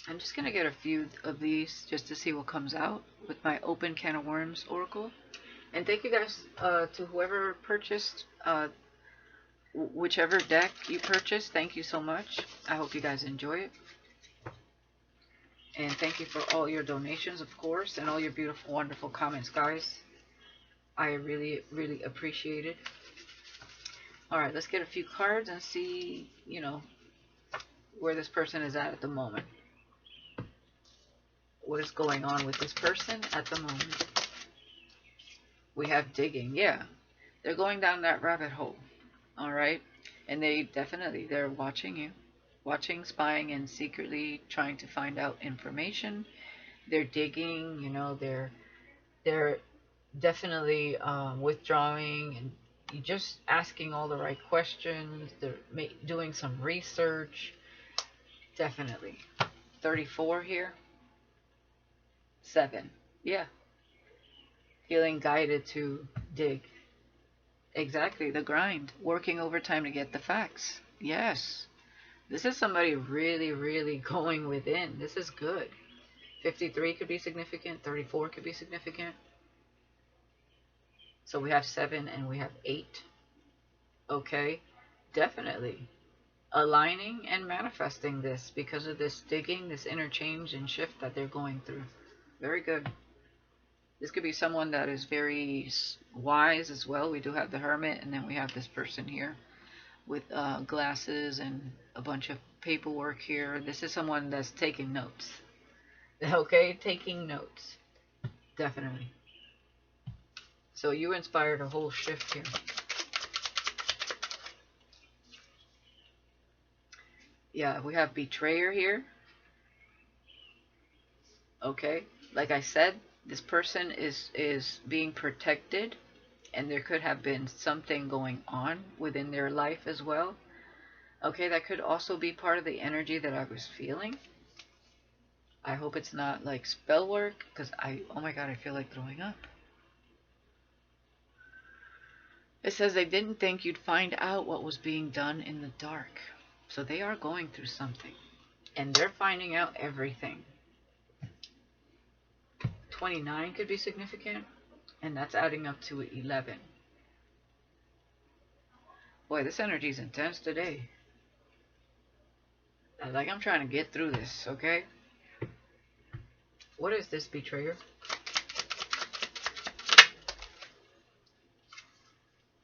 I'm just going to get a few of these just to see what comes out with my Open Can of Worms Oracle. And thank you guys to whoever purchased, whichever deck you purchased. Thank you so much. I hope you guys enjoy it. And thank you for all your donations, of course, and all your beautiful, wonderful comments, guys. I really, really appreciate it. Alright, let's get a few cards and see, where this person is at the moment. What is going on with this person at the moment? We have digging, yeah. They're going down that rabbit hole, alright? And they're watching you. Watching, spying, and secretly trying to find out information. They're digging, they're definitely withdrawing and just asking all the right questions. They're doing some research. Definitely. 34 here. 7. Yeah. Feeling guided to dig. Exactly, the grind. Working overtime to get the facts. Yes. This is somebody really, really going within. This is good. 53 could be significant. 34 could be significant. So we have 7 and we have 8. Okay. Definitely. Aligning and manifesting this because of this digging, this interchange and shift that they're going through. Very good. This could be someone that is very wise as well. We do have the hermit, and then we have this person here with glasses and a bunch of paperwork here. This is someone that's taking notes. Okay, taking notes. Definitely. So you inspired a whole shift here. Yeah, we have betrayer here. Okay, like I said, this person is being protected, and there could have been something going on within their life as well. Okay, that could also be part of the energy that I was feeling. I hope it's not like spell work, because oh my god, I feel like throwing up. It says they didn't think you'd find out what was being done in the dark. So they are going through something, and they're finding out everything. 29 could be significant, and that's adding up to 11. Boy, this energy is intense today. Like I'm trying to get through this, okay? What is this, betrayer?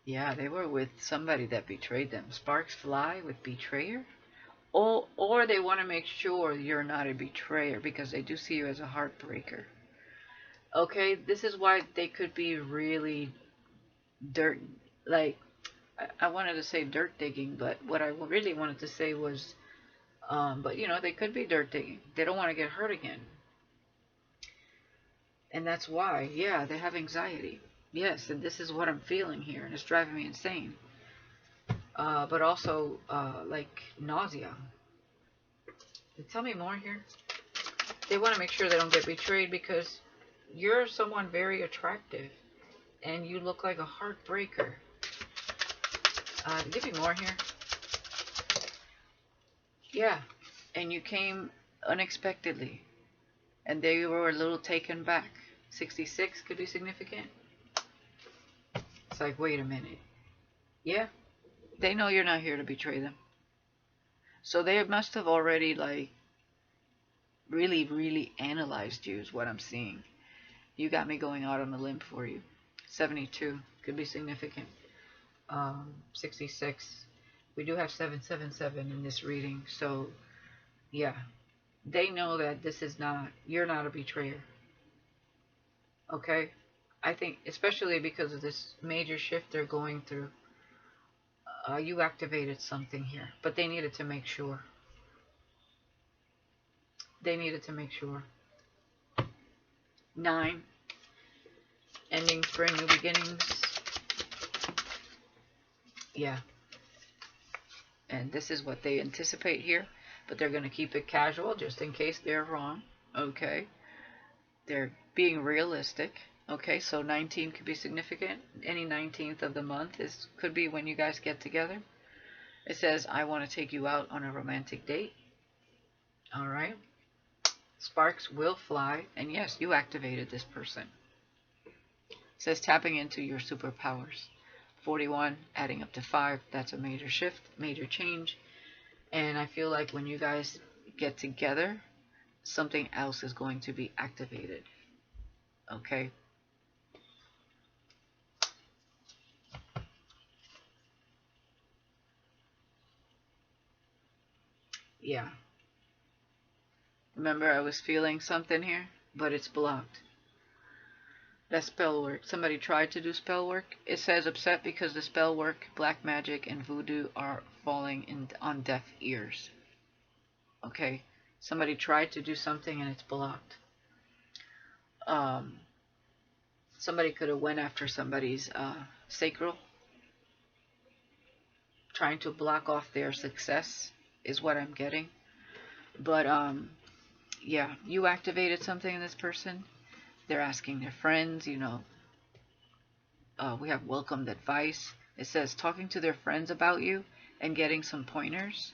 Yeah, they were with somebody that betrayed them. Sparks fly with betrayer? Or they want to make sure you're not a betrayer because they do see you as a heartbreaker. Okay, this is why they could be really dirt, like, I wanted to say dirt digging, but what I really wanted to say was, but you know, they could be dirt digging. They don't want to get hurt again. And that's why, yeah, they have anxiety. Yes, and this is what I'm feeling here, and it's driving me insane. But also, like, nausea. Tell me more here. They want to make sure they don't get betrayed because you're someone very attractive, and you look like a heartbreaker. Give me more here. Yeah, and you came unexpectedly, and they were a little taken back. 66 could be significant. It's like, wait a minute. Yeah, they know you're not here to betray them. So they must have already, like, really, really analyzed you is what I'm seeing. You got me going out on a limb for you. 72 could be significant. 66. We do have 777 in this reading. So, yeah. They know that this is not, you're not a betrayer. Okay? I think, especially because of this major shift they're going through, you activated something here. But they needed to make sure. They needed to make sure. 9. Ending spring, new beginnings. Yeah. And this is what they anticipate here. But they're going to keep it casual just in case they're wrong. Okay. They're being realistic. Okay, so 19 could be significant. Any 19th of the month could be when you guys get together. It says, I want to take you out on a romantic date. All right. Sparks will fly. And yes, you activated this person. It says tapping into your superpowers. 41, adding up to 5. That's a major shift, major change. And I feel like when you guys get together, something else is going to be activated. Okay? Yeah. Remember, I was feeling something here, but it's blocked. That's spell work. Somebody tried to do spell work. It says upset because the spell work, black magic, and voodoo are falling on deaf ears. Okay? Somebody tried to do something and it's blocked. Somebody could have went after somebody's sacral, trying to block off their success is what I'm getting. But yeah, you activated something in this person. They're asking their friends, you know. We have welcomed advice. It says talking to their friends about you and getting some pointers.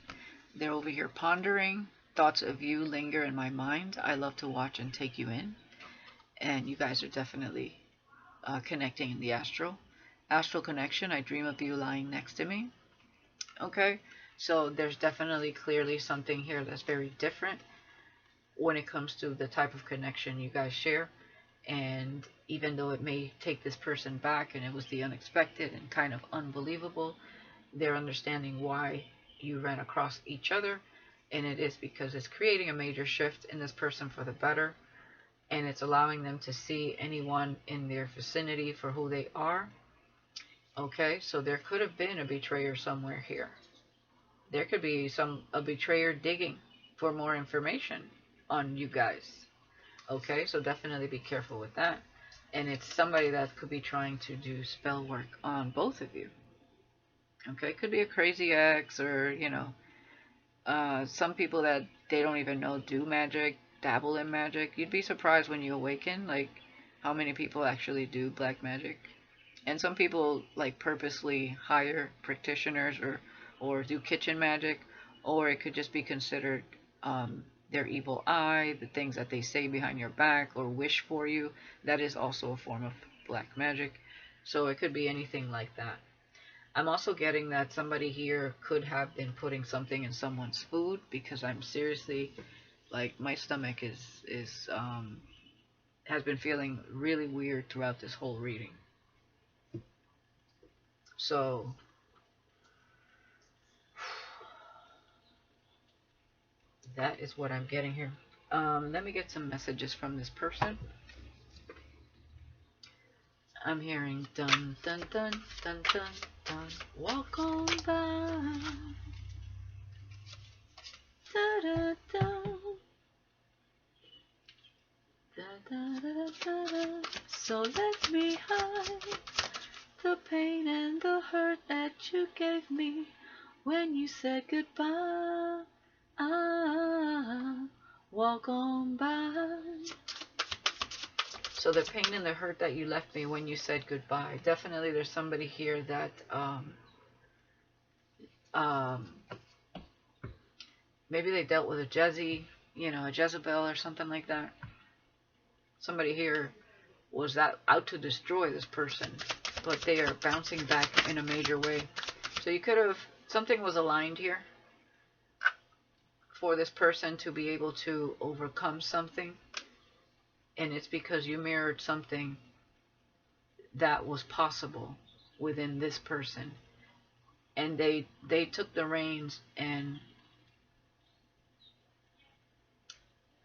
They're over here pondering. Thoughts of you linger in my mind. I love to watch and take you in. And you guys are definitely connecting in the astral. Astral connection. I dream of you lying next to me. Okay? So there's definitely clearly something here that's very different when it comes to the type of connection you guys share. And even though it may take this person back and it was the unexpected and kind of unbelievable, they're understanding why you ran across each other. And it is because it's creating a major shift in this person for the better. And it's allowing them to see anyone in their vicinity for who they are. Okay, so there could have been a betrayer somewhere here. There could be a betrayer digging for more information on you guys. Okay, so definitely be careful with that. And it's somebody that could be trying to do spell work on both of you. Okay, could be a crazy ex, or some people that they don't even know do magic, dabble in magic. You'd be surprised when you awaken, like how many people actually do black magic. And some people like purposely hire practitioners or do kitchen magic, or it could just be considered their evil eye, the things that they say behind your back or wish for you. That is also a form of black magic. So it could be anything like that. I'm also getting that somebody here could have been putting something in someone's food, because I'm seriously, like, my stomach has been feeling really weird throughout this whole reading. So that is what I'm getting here. Let me get some messages from this person. I'm hearing dun dun dun dun dun dun. Walk on by. Da da da. Da da da da da. So let me hide the pain and the hurt that you gave me when you said goodbye. Walk on by. So the pain and the hurt that you left me when you said goodbye. Definitely there's somebody here that maybe they dealt with a a Jezebel or something like that. Somebody here was out to destroy this person, but they are bouncing back in a major way. So you could have, something was aligned here for this person to be able to overcome something. And it's because you mirrored something that was possible within this person. And they took the reins, and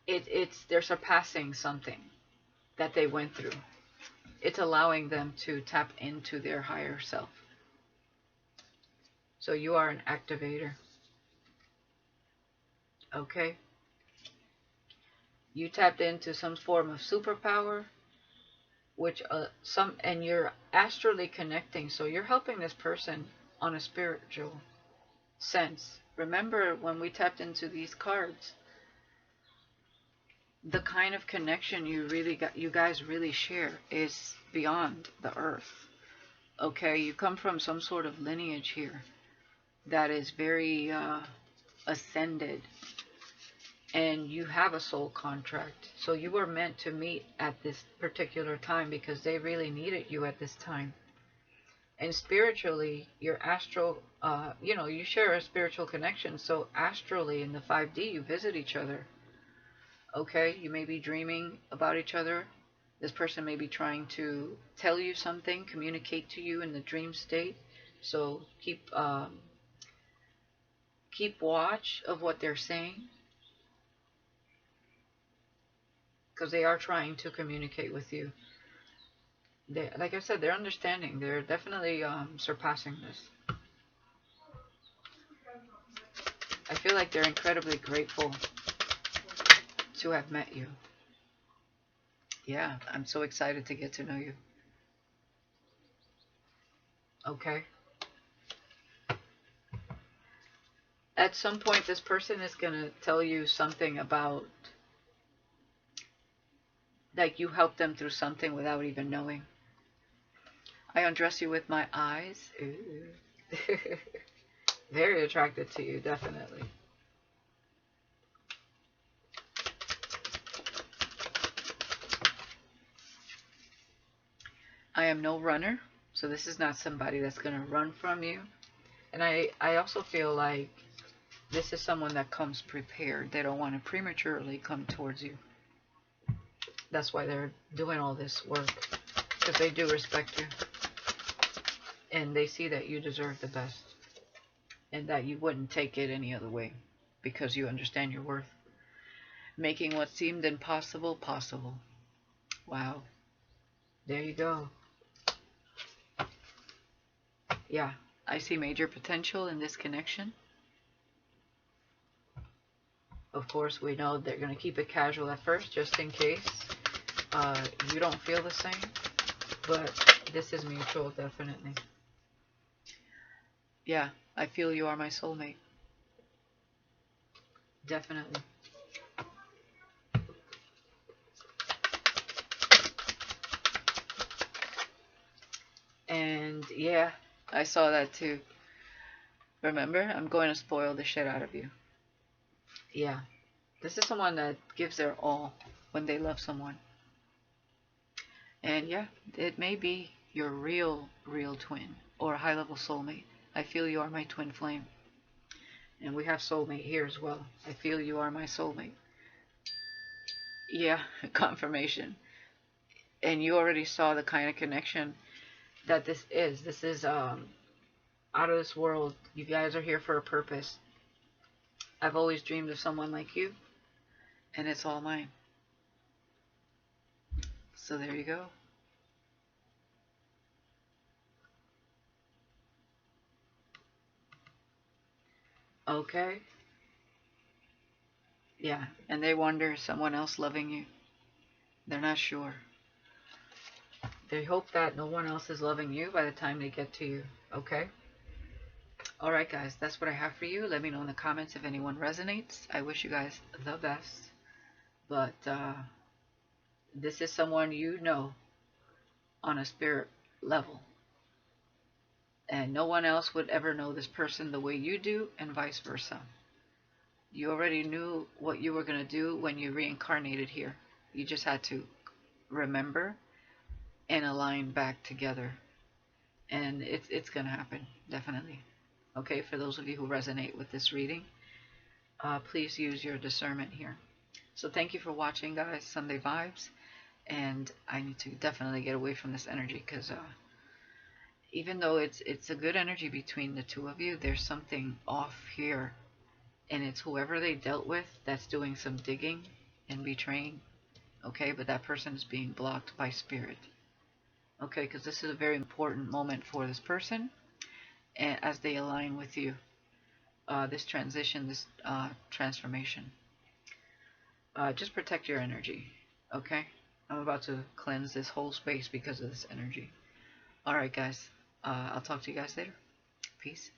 they're surpassing something that they went through. It's allowing them to tap into their higher self. So you are an activator. Okay? You tapped into some form of superpower, which and you're astrally connecting, so you're helping this person on a spiritual sense. Remember when we tapped into these cards, the kind of connection you guys really share is beyond the earth. Okay, you come from some sort of lineage here that is very ascended. And you have a soul contract. So you were meant to meet at this particular time because they really needed you at this time. And spiritually, your astral, you share a spiritual connection. So astrally in the 5D, you visit each other. Okay, you may be dreaming about each other. This person may be trying to tell you something, communicate to you in the dream state. So keep watch of what they're saying, because they are trying to communicate with you. Like I said, they're understanding. They're definitely surpassing this. I feel like they're incredibly grateful to have met you. Yeah, I'm so excited to get to know you. Okay. At some point, this person is going to tell you something about, like, you helped them through something without even knowing. I undress you with my eyes. Very attracted to you, definitely. I am no runner, so this is not somebody that's going to run from you. And I also feel like this is someone that comes prepared. They don't want to prematurely come towards you. That's why they're doing all this work, because they do respect you. And they see that you deserve the best. And that you wouldn't take it any other way, because you understand your worth. Making what seemed impossible possible. Wow. There you go. Yeah, I see major potential in this connection. Of course, we know they're going to keep it casual at first, just in case you don't feel the same. But this is mutual, definitely. Yeah, I feel you are my soulmate. Definitely. And yeah, I saw that too. Remember, I'm going to spoil the shit out of you. Yeah, this is someone that gives their all when they love someone. And yeah, it may be your real twin or a high-level soulmate. I feel you are my twin flame. And we have soulmate here as well. I feel you are my soulmate. Yeah, confirmation. And you already saw the kind of connection that this is. This is out of this world. You guys are here for a purpose. I've always dreamed of someone like you, and it's all mine. So there you go. Okay. Yeah, and they wonder, is someone else loving you? They're not sure. They hope that no one else is loving you by the time they get to you. Okay? Alright guys, that's what I have for you. Let me know in the comments if anyone resonates. I wish you guys the best. But this is someone you know on a spirit level. And no one else would ever know this person the way you do, and vice versa. You already knew what you were going to do when you reincarnated here. You just had to remember and align back together. And it's going to happen, definitely. Okay, for those of you who resonate with this reading, please use your discernment here. So thank you for watching, guys. Sunday Vibes. And I need to definitely get away from this energy, because even though it's a good energy between the two of you, there's something off here. And it's whoever they dealt with that's doing some digging and betraying. Okay, but that person is being blocked by spirit. Okay, because this is a very important moment for this person, and as they align with you. This transition, this transformation. Just protect your energy. Okay, I'm about to cleanse this whole space because of this energy. Alright guys, I'll talk to you guys later. Peace.